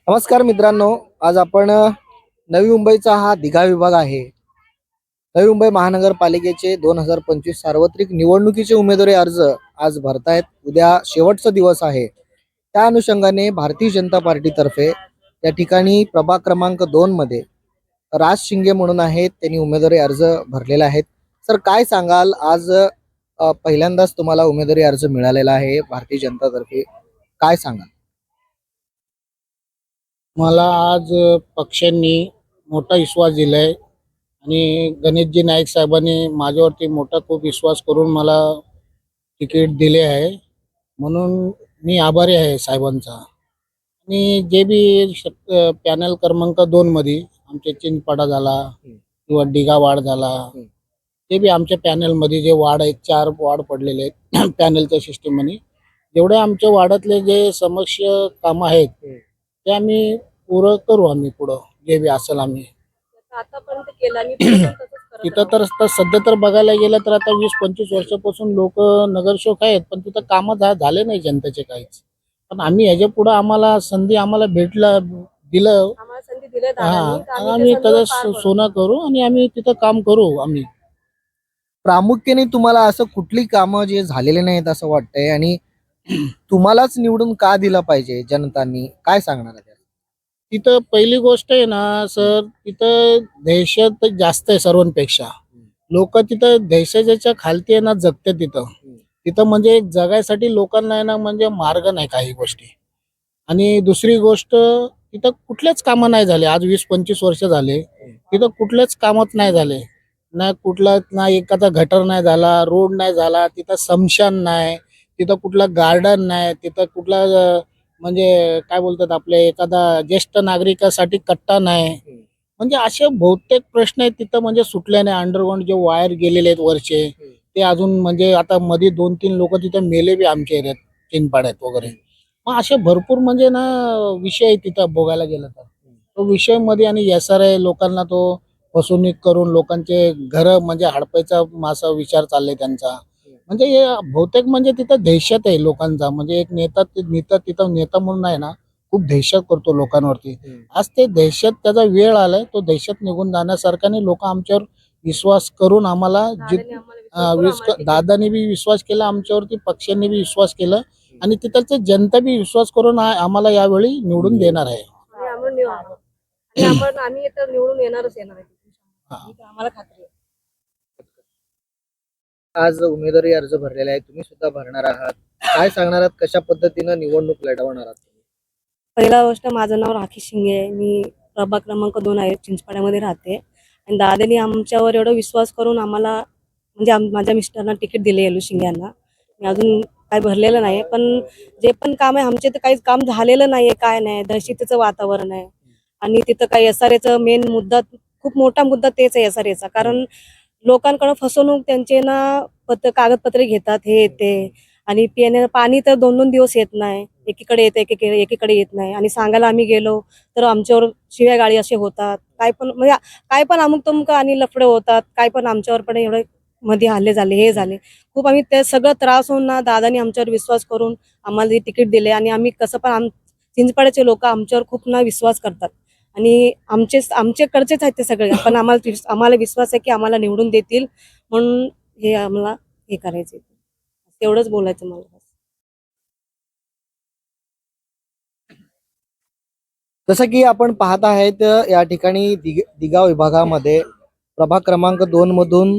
नमस्कार मित्रांनो, आज आपण नवी मुंबईचा हा दिघा विभाग आहे. नवी मुंबई महानगरपालिकेचे 2025 सार्वत्रिक निवडणुकीचे उमेदवारी अर्ज आज भरतायत. उद्या शेवटचा दिवस आहे. त्या अनुषंगाने भारतीय जनता पार्टीतर्फे या ठिकाणी प्रभाग क्रमांक 2 मध्ये राज शिंगे म्हणून आहेत, त्यांनी उमेदवारी अर्ज भरलेला आहे. सर, काय सांगाल? आज पहिल्यांदाच तुम्हाला उमेदवारी अर्ज मिळालेला आहे भारतीय जनता तर्फे, काय सांगाल? मला आज पक्षांनी मोठा विश्वास दिलाय आणि गणेशजी नाईक साहेबांनी माझ्यावरती मोठा खूप विश्वास करून मला तिकीट दिले आहे. म्हणून मी आभारी आहे साहेबांचा. आणि जे बी पॅनल क्रमांक 2 मध्ये आमचे चिंचपाडा झाला किंवा दिघा वार्ड झाला, ते बी आमच्या पॅनलमध्ये जे वार्ड आहेत, 4 वार्ड पडलेले आहेत पॅनलच्या सिस्टीममध्ये. जेवढे आमच्या वार्डातले जे समस्या कामं आहेत ते आम्ही पुरं करू. आम्ही पुढं जे बी असेल आम्ही आतापर्यंत केलं आणि पुढे पण तसंच करत तिथं तर सध्या तर बघायला गेलं तर आता 20-25 वर्षापासून लोक नगरसेवक आहेत, पण तिथं कामं झाले नाही जनतेचे काहीच. पण आम्ही ह्याच्या पुढे आम्हाला संधी आम्हाला दिलं. आम्हाला संधी दिली हा, दादांनी, तर आम्ही आम्ही त्या संधीवर पार त्याचं पडू. सोनं करू आणि आम्ही तिथं काम करू. आम्ही प्रामुख्याने तुम्हाला असं कुठली कामं जे झालेले नाहीत असं वाटतंय, आणि तुम्हालाच निवडून का दिलं पाहिजे जनतांनी, काय सांगणार आहे? तिथं पहिली गोष्ट आहे ना सर, तिथं दहशत जास्त आहे सर्वांपेक्षा. लोक तिथं दहशतीच्या खालती आहे ना जगते तिथं. तिथं म्हणजे जगायसाठी लोकांना आहे ना म्हणजे मार्ग नाही काही गोष्टी. आणि दुसरी गोष्ट, तिथं कुठलेच कामं नाही झाले. आज 20-25 वर्ष झाले तिथं कुठलेच कामच नाही झाले. ना एखादा गटर नाही झाला, रोड नाही झाला, तिथं स्मशान नाही, तिथं कुठला गार्डन नाही, तिथं कुठला म्हणजे काय बोलतात आपले एखादा ज्येष्ठ नागरिकासाठी कट्टा नाही. म्हणजे असे बहुतेक प्रश्न आहेत तिथं म्हणजे सुटले नाही. अंडरग्राऊंड जे वायर गेलेले आहेत वरचे, ते अजून म्हणजे आता मध्ये 2-3 लोक तिथं मेले बी आमच्या एरियात, चिनपाड्यात वगैरे. मग असे भरपूर म्हणजे ना विषय आहे तिथं बघायला गेलं तर. तो विषय मध्ये आणि SRA लोकांना तो फसवणूक करून लोकांचे घर म्हणजे हडपायचा मासा विचार चाललाय त्यांचा. म्हणजे हे बहुतेक म्हणजे तिथं दहशत आहे लोकांचा. म्हणजे एक तिथं नेता म्हणून आहे ना, खूप दहशत करतो लोकांवरती. आज ते दहशत त्याचा वेळ आलाय, तो दहशत निघून जाण्यासारखाने लोक आमच्यावर विश्वास करून आम्हाला दादांनी आम्हाला विश्वास करून आम्हाला तिकीट दादानी बी विश्वास केला आमच्यावरती, पक्षांनी बी विश्वास केला आणि तिथलचे जनता बी विश्वास करून आम्हाला यावेळी निवडून देणार आहे. आणि आम्हाला आम्ही इथं निवडून येणारच येणार आहे. ही तर आम्हाला खात्री आहे. आज उमेदवारी अर्ज भरलेला आहे, तुम्ही सुद्धा भरणार आहात. काय सांगणार आहात, कशा पद्धतीनं निवडणूक लढवणार आहात तुम्ही? पहिला गोष्ट, माझं नाव राखी शिंगे आहे. मी प्रभाग क्रमांक 2 आहे, चिंचपाड्यामध्ये राहते. आणि दादांनी आमच्यावर एवढा विश्वास करून आम्हाला म्हणजे माझ्या मिस्टरांना तिकीट दिले, येलू शिंगे यांना. मी अजून काय भरलेलं नाही, पण जे पण काम आहे आमचे तर काहीच काम झालेलं नाहीये, काय नाही. दहशतीचं वातावरण आहे. आणि तिथं काही SRAचा मेन मुद्दा, खूप मोठा मुद्दा तेच आहे SRAचा. कारण लोकांकडे फसवणूक, त्यांचे ना कागदपत्रे घेतात, हे येते. आणि पाणी तर 2-2 दिवस येत नाही. एकीकडे येते, एकीकडे येत नाही. आणि सांगायला आम्ही गेलो तर आमच्यावर शिव्या गाळी असे होतात. काय पण म्हणजे काय पण अमुक तमुक आणि लफडे होतात. काय पण आमच्यावर पण एवढे मध्ये हल्ले झाले, हे झाले. खूप आम्ही ते सगळं त्रास होऊन ना दादानी आमच्यावर विश्वास करून आम्हाला हे तिकीट दिले. आणि आम्ही कसं पण चिंचपाड्याचे लोक आमच्यावर खूप ना विश्वास करतात. आणि आमच्याकडचेच आहेत ते सगळे. पण आम्हाला विश्वास आहे की आम्हाला निवडून देतील, म्हणून हे आम्हाला हे करायचे. तेवढंच बोलायचं मला. जसं की आपण पाहत आहेत, या ठिकाणी दिघा विभागामध्ये प्रभाग क्रमांक 2 मधून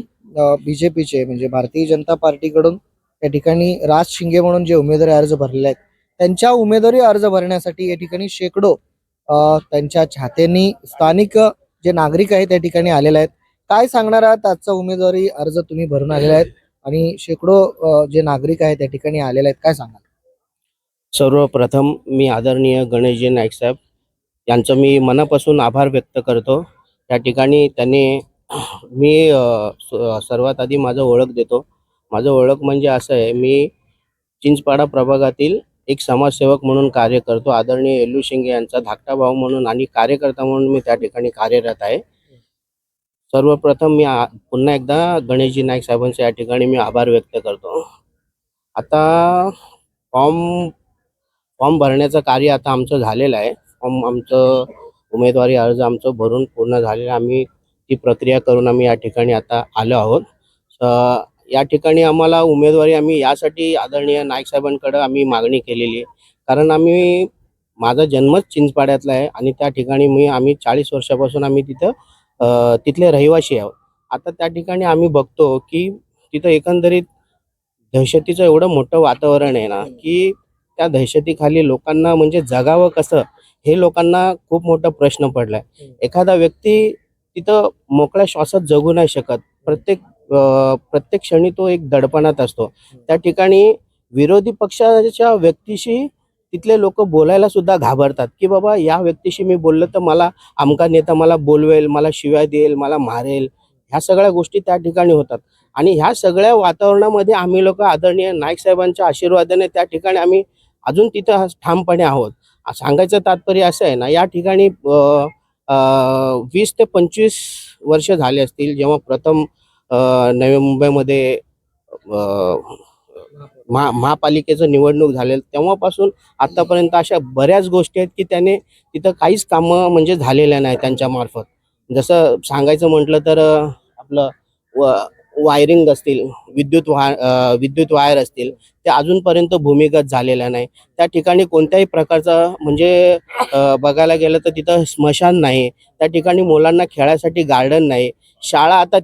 BJPचे म्हणजे भारतीय जनता पार्टीकडून या ठिकाणी राज शिंगे म्हणून जे उमेदवारी अर्ज भरलेले आहेत, त्यांच्या उमेदवारी अर्ज भरण्यासाठी या ठिकाणी शेकडो त्यांच्या चाहत्यांनी, स्थानिक जे नागरिक आहेत त्या ठिकाणी आलेले आहेत. काय सांगणार आहात? आजचा उमेदवारी अर्ज तुम्ही भरून आलेला आहेत आणि शेकडो जे नागरिक आहेत त्या ठिकाणी आलेले आहेत, काय सांगाल? सर्वप्रथम मी आदरणीय गणेशजी नाईक साहेब यांचं मी मनापासून आभार व्यक्त करतो. त्या ठिकाणी त्यांनी मी सर्वात आधी माझं ओळख देतो. माझं ओळख म्हणजे असं आहे, मी चिंचपाडा प्रभागातील एक समाजसेवक म्हणून कार्य करतो. आदरणीय येल्लू शिंगे यांचा धाकटा भाऊ म्हणून आणि कार्यकर्ता म्हणून मी त्या ठिकाणी कार्यरत आहे. सर्वप्रथम मी पुन्हा एकदा गणेशजी नाईक साहेबांचे या ठिकाणी मी आभार व्यक्त करतो. आता फॉर्म भरण्याचं कार्य आता आमचं झालेलं आहे. फॉर्म आमचं उमेदवारी अर्ज आमचं भरून पूर्ण झालेलं, आम्ही ती प्रक्रिया करून आम्ही या ठिकाणी आता आलो आहोत. या ठिकाणी आम्हाला उमेदवारी आम्ही यासाठी आदरणीय नाईक साहेबांकडे आम्ही मागणी केलेली आहे, कारण माझा जन्मच चिंचपाड्यातला आहे आणि त्या ठिकाणी आम्ही 40 वर्षापासून आम्ही तिथं तिथले रहिवासी आहोत. आता त्या ठिकाणी आम्ही बघतो की तिथं एकंदरीत दहशतीचं एवढं मोठं वातावरण आहे ना, की त्या दहशतीखाली लोकांना म्हणजे जगावं कसं हे लोकांना खूप मोठा प्रश्न पडलाय. एखादा व्यक्ती तिथं मोकळ्या श्वासात जगू नाही शकत. प्रत्येक क्षणी तो एक दडपणात असतो. त्या ठिकाणी विरोधी पक्षाच्या व्यक्तीशी तिथले लोक बोलायला सुद्धा घाबरतात, की बाबा या व्यक्तीशी मी बोललो तर मला आमका नेता मला बोलवेल, मला शिव्या देईल, मला मारेल. ह्या सगळ्या गोष्टी त्या ठिकाणी होतात आणि ह्या सगळ्या वातावरणामध्ये आम्ही लोक आदरणीय नाईक साहेबांच्या आशीर्वादाने त्या ठिकाणी आम्ही अजून तिथं ठामपणे आहोत. सांगायचं तात्पर्य असं आहे ना, या ठिकाणी 20 ते 25 वर्ष झाले असतील जेव्हा प्रथम नवी मुंबईमध्ये महापालिकेचं निवडणूक झालेलं, तेव्हापासून आतापर्यंत अशा बऱ्याच गोष्टी आहेत की त्याने तिथं काहीच कामं म्हणजे झालेल्या नाही त्यांच्या मार्फत. जसं सांगायचं म्हटलं तर आपलं वायरिंग असतील, विद्युत वायर असतील, ते अजूनपर्यंत भूमिगत झालेल्या नाही. त्या ठिकाणी कोणत्याही प्रकारचं म्हणजे बघायला गेलं तर तिथं स्मशान नाही. त्या ठिकाणी मुलांना खेळायसाठी गार्डन नाही. शाळा आता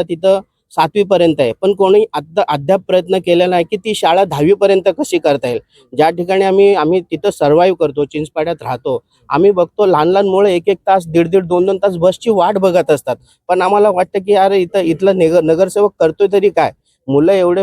तिथं 7वी पर्यंत आहे, पण कोणी अद्याप प्रयत्न केलेला नाही की ती शाळा 10वी पर्यंत कशी करता येईल. ज्या ठिकाणी आम्ही तिथं सर्व्हाइव्ह करतो, चिंचपाड्यात राहतो, आम्ही बघतो लहान लहान मुलं 1-1 तास, 1.5-1.5, 2-2 तास बसची वाट बघत असतात. पण आम्हाला वाटतं की अरे इथला नगरसेवक करतोय तरी काय. मुलं एवढे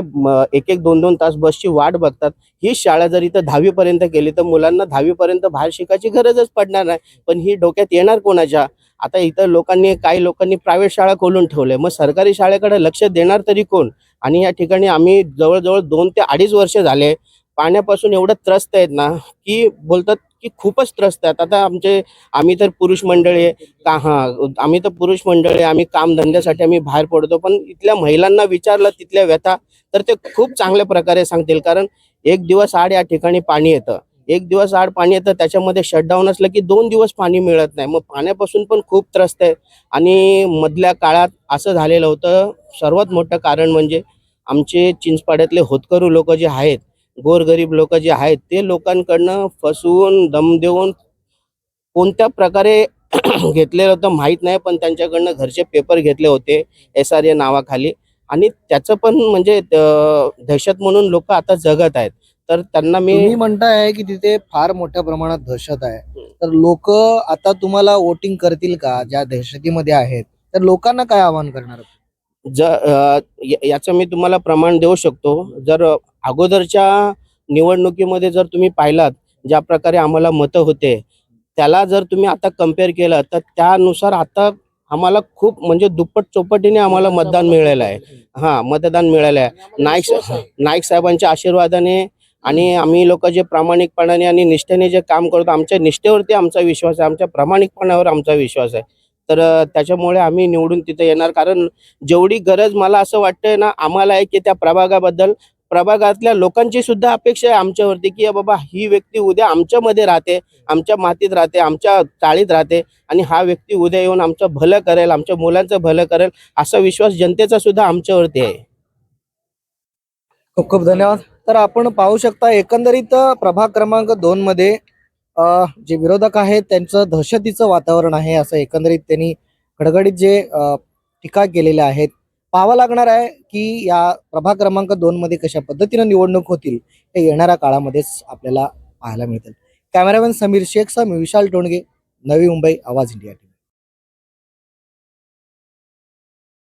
1-1, 2-2 तास बसची वाट बघतात. ही शाळा जर इथं 10वी पर्यंत केली तर मुलांना 10वी पर्यंत बाहेर शिकायची गरजच पडणार नाही. पण ही डोक्यात येणार कोणाच्या. आता इथं काही लोकांनी प्रायव्हेट शाळा खोलून ठेवले, मग सरकारी शाळेकडे लक्ष देणार तरी कोण. आणि या ठिकाणी आम्ही जवळजवळ 2 ते 2.5 वर्ष झाले पाण्यापासून एवढं त्रस्त आहेत ना, की बोलतात की खूपच त्रस्त आहेत. आता आम्ही तर पुरुष मंडळी आहे, आम्ही कामधंद्यासाठी आम्ही बाहेर पडतो, पण इथल्या महिलांना विचारलं तिथल्या व्यथा तर ते खूप चांगल्या प्रकारे सांगतील. कारण 1 दिवस आड या ठिकाणी पाणी येतं, 1 दिवस आड पाणी येतं, त्याच्यामध्ये शटडाऊन असलं की 2 दिवस पाणी मिळत नाही. मग पाण्यापासून पण खूप त्रस्त आहे. आणि मधल्या काळात असं झालेलं होतं, सर्वात मोठं कारण म्हणजे आमचे चिंचपाड्यातले होतकरू लोक जे आहेत, गोरगरीब लोक जे आहेत, ते लोकांकडनं फसवून दम देऊन कोणत्या प्रकारे घेतलेलं होतं माहीत नाही, पण त्यांच्याकडनं घरचे पेपर घेतले होते SRA नावाखाली. आणि त्याचं पण म्हणजे दहशत म्हणून लोक आता जगत आहेत. तर त्यांना तुम्ही म्हणताय की तिथे फार मोठ्या प्रमाणात दहशत आहे, तर लोक आता तुम्हाला वोटिंग करतील का ज्या दहशतीमध्ये आहेत? तर लोकांना काय आवाहन करणार? याचं मी तुम्हाला प्रमाण देऊ शकतो. जर अगोदरच्या निवडणुकीमध्ये जर तुम्ही पाहिलात ज्या प्रकारे आम्हाला मतं होते, त्याला जर तुम्ही आता कम्पेअर केलं तर त्यानुसार आता आम्हाला खूप म्हणजे दुप्पट चौपटीने आम्हाला मतदान मिळालेलं आहे. मतदान मिळालं आहे नाईक साहेबांच्या आशीर्वादाने. आणि आम्ही लोक जे प्रामाणिकपणाने आणि निष्ठेने जे काम करतो, आमच्या निष्ठेवरती आमचा विश्वास आहे, आमच्या प्रामाणिकपणावर आमचा विश्वास आहे. तर त्याच्यामुळे आम्ही निवडून तिथे येणार. कारण जेवढी गरज मला असं वाटतंय ना आम्हाला आहे की त्या प्रभागातल्या लोकांची सुद्धा अपेक्षा आहे आमच्यावरती, की बाबा ही व्यक्ती उद्या आमच्यामध्ये राहते, आमच्या मातीत राहते, आमच्या चाळीत राहते आणि हा व्यक्ती उद्या येऊन आमचं भलं करेल, आमच्या मुलांचं भलं करेल, असा विश्वास जनतेचा सुद्धा आमच्यावरती आहे. खूप खूप धन्यवाद. तर आपण पाहू शकता एकंदरीत प्रभाग क्रमांक 2 मध्ये जे विरोधक आहेत त्यांचं दहशतीचं वातावरण आहे, असं एकंदरीत त्यांनी खडखडीत जे टीका केलेल्या आहेत. पाहावं लागणार आहे की या प्रभाग क्रमांक 2 मध्ये कशा पद्धतीने निवडणूक होतील हे येणाऱ्या काळामध्येच आपल्याला पाहायला मिळतील. कॅमेरामॅन समीर शेख सह मी विशाल टोणगे, नवी मुंबई, आवाज इंडिया.